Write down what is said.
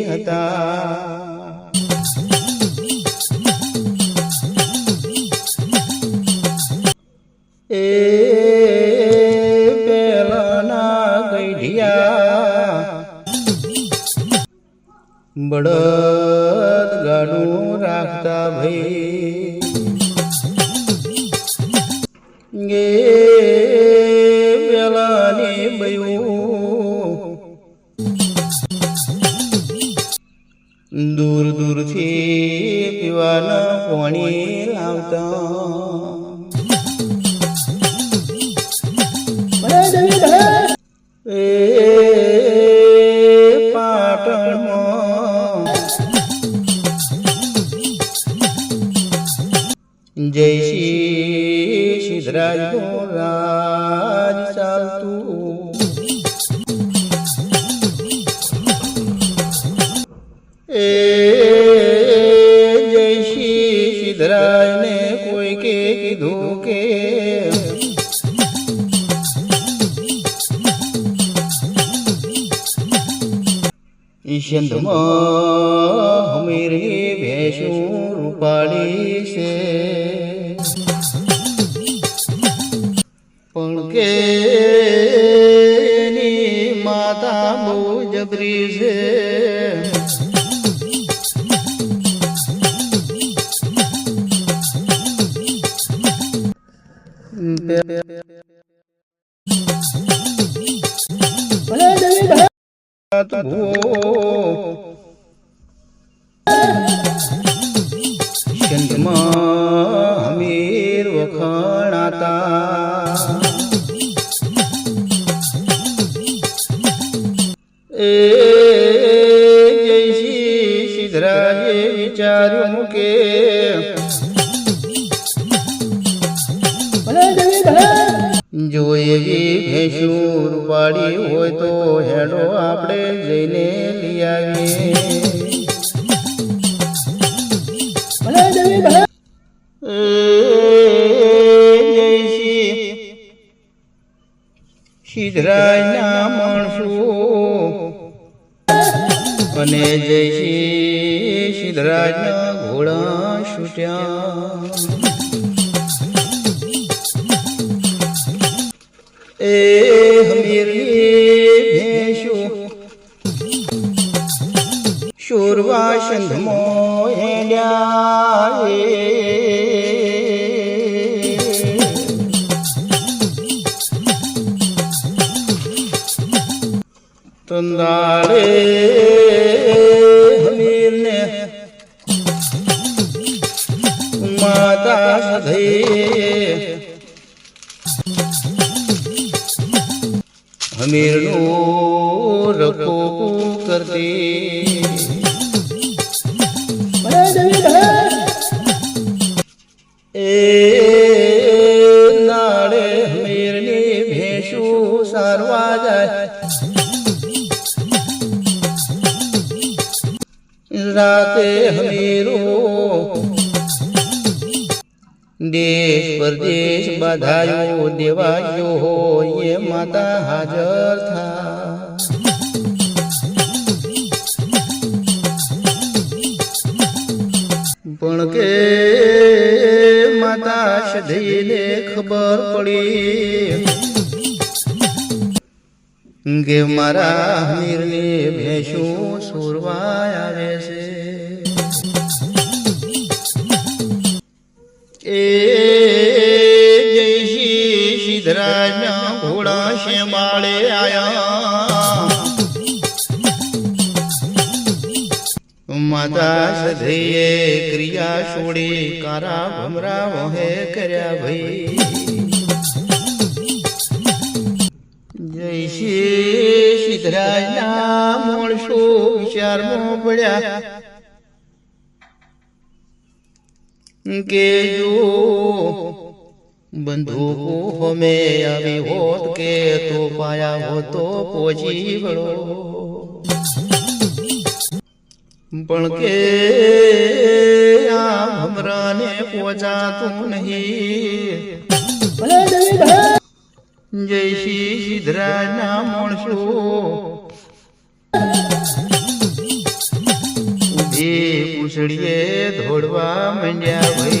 હતા। એ પેલાના ગઈઢિયા બળદ ગાડું રાખતા ભાઈ ગે પેલાની બયું દૂર દૂરથી પીવાના પાણી લાવતા। એ પાટણમાં જય શ્રી સિદ્ધરાજનું રાજ ચાલતું। એ જય શ્રી સિદ્ધરાજને કોઈ કે કીધું કે ઈશંદમાં હમીરની ભેંસું રૂપાળી છે પણ કે એની માતા બહુ જબરી છે। સંતમાં હમીર વખાણાતા। એ જય શ્રી સિદ્ધરાજે વિચાર્યું કે જો એવી ભેંસું રૂપાળી હોય તો હેડો આપણે જઈને લઈ આવીએ। જય શ્રી સિદ્ધરાજના માણસો અને જય શ્રી સિદ્ધરાજના ઘોડા છૂટ્યા। એ હમીરની ભેંસું શોરવા સંધમાં હેડ્યા। તંદાળે હમીરને માતા સધઈ હમીરનું રખો કરતી। એ નાળે હમીરની ભેંસું સારવા જાય રાતે હમીરો દેશ પરદેશ બાધાયો દેવાયો હોય એ માતા હાજર થા। પણ કે માતા સધઈને ખબર પડી કે મારા હમીરની ભેંસું સોરવા આવે છે। એ જય શ્રી સિદ્ધરાજના ઘોડા શેમાળે આયા। માતા સધઈએ ક્રિયા છોડી કારા ભમરા વહે કર્યા ભાઈ। જય શ્રી સિદ્ધરાજના માણસો વિચારમાં પડ્યા કે જો બંદૂકો હમે આવી હોત કે તો પાયા હો તો પહોંચી વળો। પણ કે આ ભમરાને પહોંચાતું નહીં। જય શ્રી સિદ્ધરાજના માણસો પૂંછડીએ ધોળવા માંડ્યા.